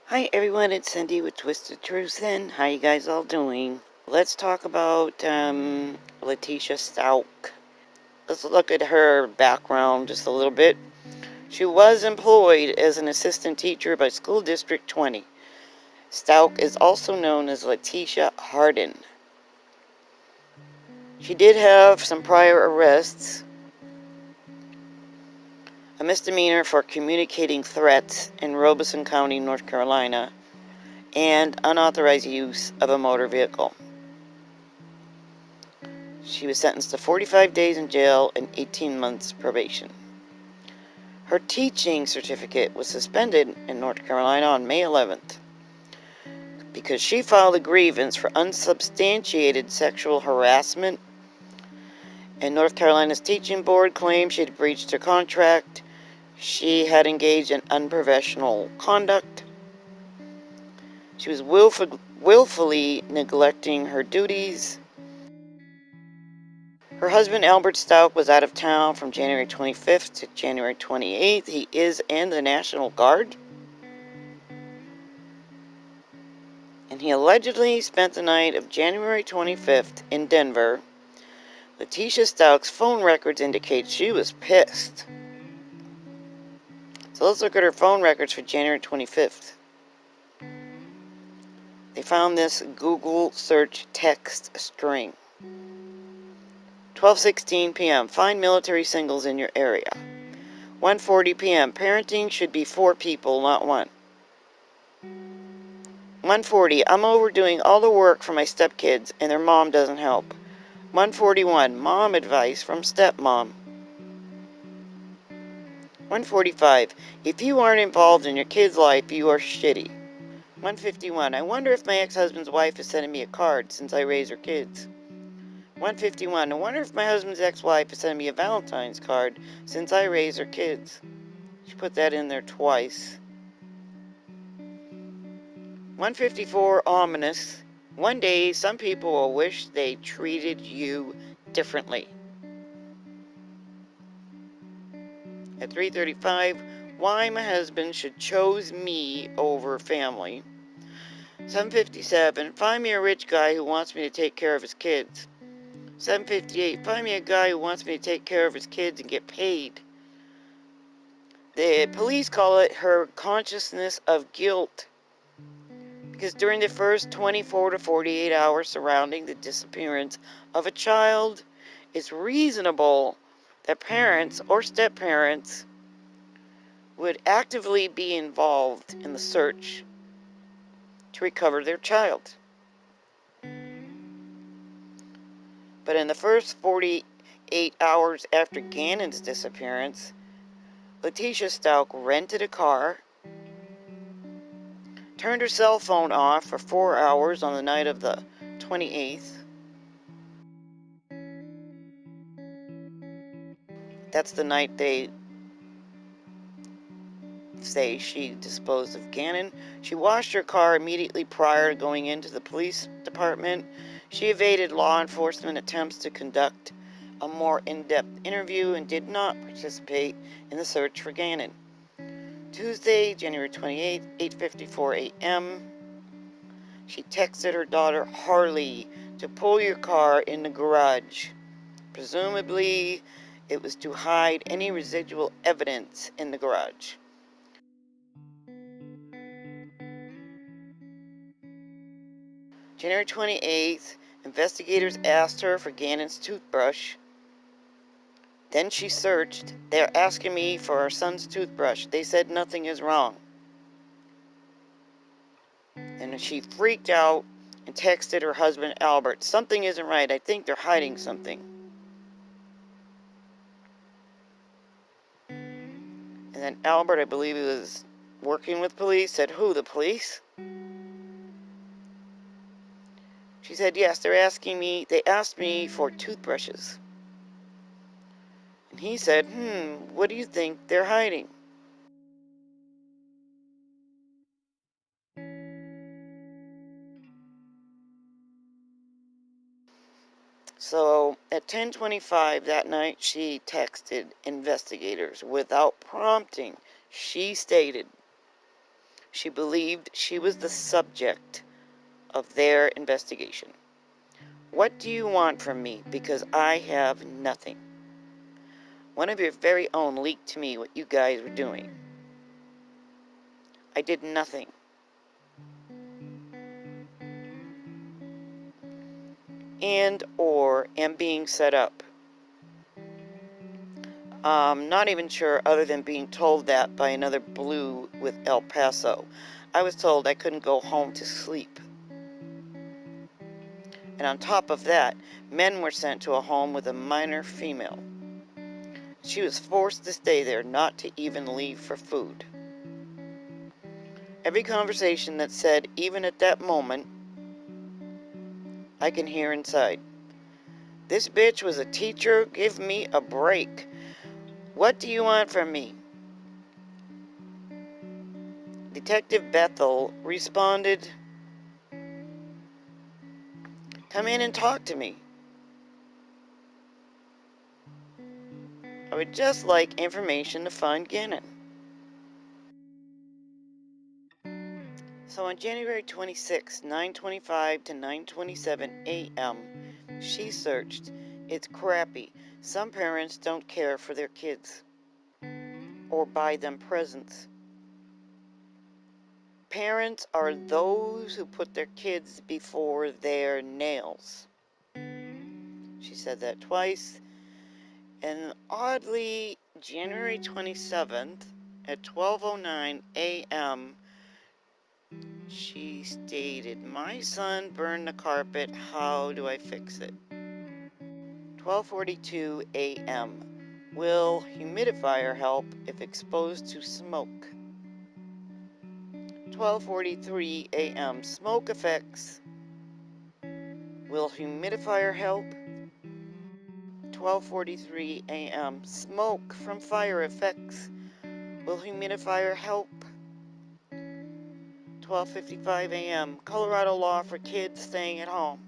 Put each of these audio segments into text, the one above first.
Hi everyone, it's Cindy with Twisted Truth and how you guys all doing? Let's talk about Letecia Stauch. Let's look at her background just a little bit. She was employed as an assistant teacher by School District 20. Stauch is also known as Letecia Hardin. She did have some prior arrests, a misdemeanor for communicating threats in Robeson County, North Carolina, and unauthorized use of a motor vehicle. She was sentenced to 45 days in jail and 18 months probation. Her teaching certificate was suspended in North Carolina on May 11th because she filed a grievance for unsubstantiated sexual harassment, and North Carolina's teaching board claimed she had breached her contract. She had engaged in unprofessional conduct. She was willfully neglecting her duties. Her husband, Albert Stauch, was out of town from January 25th to January 28th. He is in the National Guard. And he allegedly spent the night of January 25th in Denver. Letecia Stauch's phone records indicate she was pissed. So let's look at her phone records for January 25th. They found this Google search text string. 12:16 p.m. Find military singles in your area. 1:40 p.m. Parenting should be 4 people, not 1. 1:40. I'm overdoing all the work for my stepkids and their mom doesn't help. 1:41. Mom advice from stepmom. 1:45. If you aren't involved in your kid's life, you are shitty. 1:51. I wonder if my ex-husband's wife is sending me a card since I raise her kids. 1:51. I wonder if my husband's ex-wife is sending me a Valentine's card since I raise her kids. She put that in there twice. 1:54. Ominous. One day, some people will wish they treated you differently. At 3:35, why my husband should chose me over family. 7:57, find me a rich guy who wants me to take care of his kids. 7:58, find me a guy who wants me to take care of his kids and get paid. The police call it her consciousness of guilt, because during the first 24 to 48 hours surrounding the disappearance of a child, it's reasonable that parents or step-parents would actively be involved in the search to recover their child. But in the first 48 hours after Gannon's disappearance, Letecia Stauch rented a car, turned her cell phone off for 4 hours on the night of the 28th. That's the night they say she disposed of Gannon. She washed her car immediately prior to going into the police department. She evaded law enforcement attempts to conduct a more in-depth interview and did not participate in the search for Gannon. Tuesday, January 28th, 8:54 a.m. She texted her daughter Harley to pull your car in the garage. Presumably, it was to hide any residual evidence in the garage. January 28th, investigators asked her for Gannon's toothbrush. Then she searched. They're asking me for our son's toothbrush. They said nothing is wrong. And she freaked out and texted her husband Albert, something isn't right. I think they're hiding something. And then Albert, I believe he was working with police, said, who, the police? She said, yes, they asked me for toothbrushes. And he said, what do you think they're hiding? So at 10:25 that night, she texted investigators without prompting. She stated She believed she was the subject of their investigation. What do you want from me? Because I have nothing. One of your very own leaked to me what you guys were doing. I did nothing. And or am being set up. Not even sure other than being told that by another blue with El Paso. I was told I couldn't go home to sleep. And on top of that, men were sent to a home with a minor female. She was forced to stay there, not to even leave for food. Every conversation that said, even at that moment, I can hear inside. This bitch was a teacher, give me a break. What do you want from me? Detective Bethel responded, come in and talk to me. I would just like information to find Gannon. So on January 26, 9:25 to 9:27 a.m., she searched. It's crappy. Some parents don't care for their kids or buy them presents. Parents are those who put their kids before their nails. She said that twice. And oddly, January 27th at 12:09 a.m., she stated, my son burned the carpet, how do I fix it? 12:42 a.m., will humidifier help if exposed to smoke? 12:43 a.m., smoke effects, will humidifier help? 12:43 a.m., smoke from fire effects, will humidifier help? 12:55 a.m., Colorado law for kids staying at home.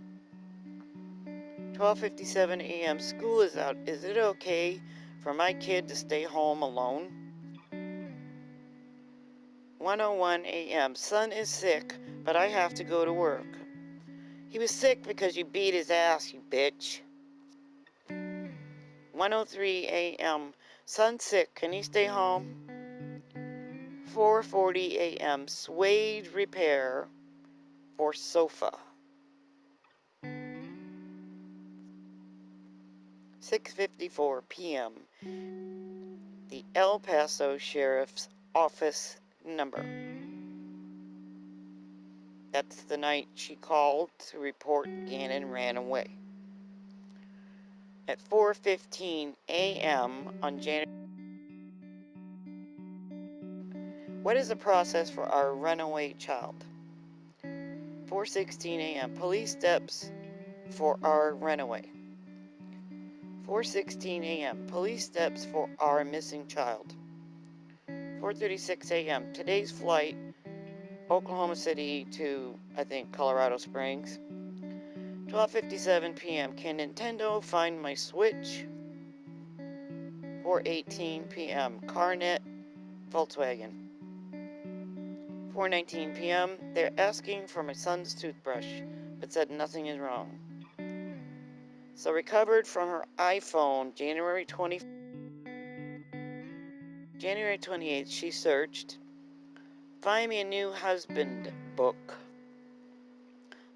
12:57 a.m., school is out. Is it okay for my kid to stay home alone? 1:01 a.m., son is sick, but I have to go to work. He was sick because you beat his ass, you bitch. 1:03 a.m., son sick, can he stay home? 4:40 a.m., suede repair for sofa. 6:54 p.m., the El Paso Sheriff's Office number. That's the night she called to report Gannon ran away. At 4:15 a.m. on January. What is the process for our runaway child? 4:16 a.m. Police steps for our runaway. 4:16 a.m. Police steps for our missing child. 4:36 a.m. Today's flight, Oklahoma City to, I think, Colorado Springs. 12:57 p.m. Can Nintendo find my Switch? 4:18 p.m. CarNet, Volkswagen. 4:19 p.m. They're asking for my son's toothbrush, but said nothing is wrong. So recovered from her iPhone, January 28th, she searched, find me a new husband book.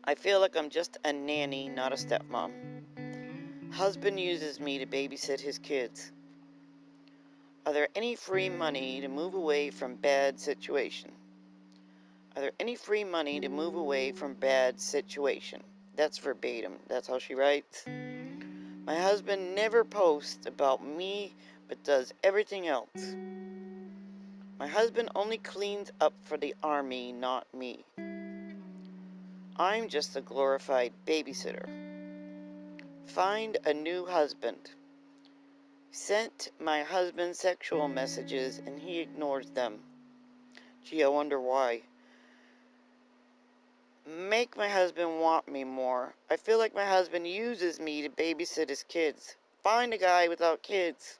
I feel like I'm just a nanny, not a stepmom. Husband uses me to babysit his kids. Are there any free money to move away from bad situation? Are there any free money to move away from bad situation? That's verbatim. That's how she writes. My husband never posts about me, but does everything else. My husband only cleans up for the army, not me. I'm just a glorified babysitter. Find a new husband. Sent my husband sexual messages and he ignores them. Gee, I wonder why. Make my husband want me more. I feel like my husband uses me to babysit his kids. Find a guy without kids.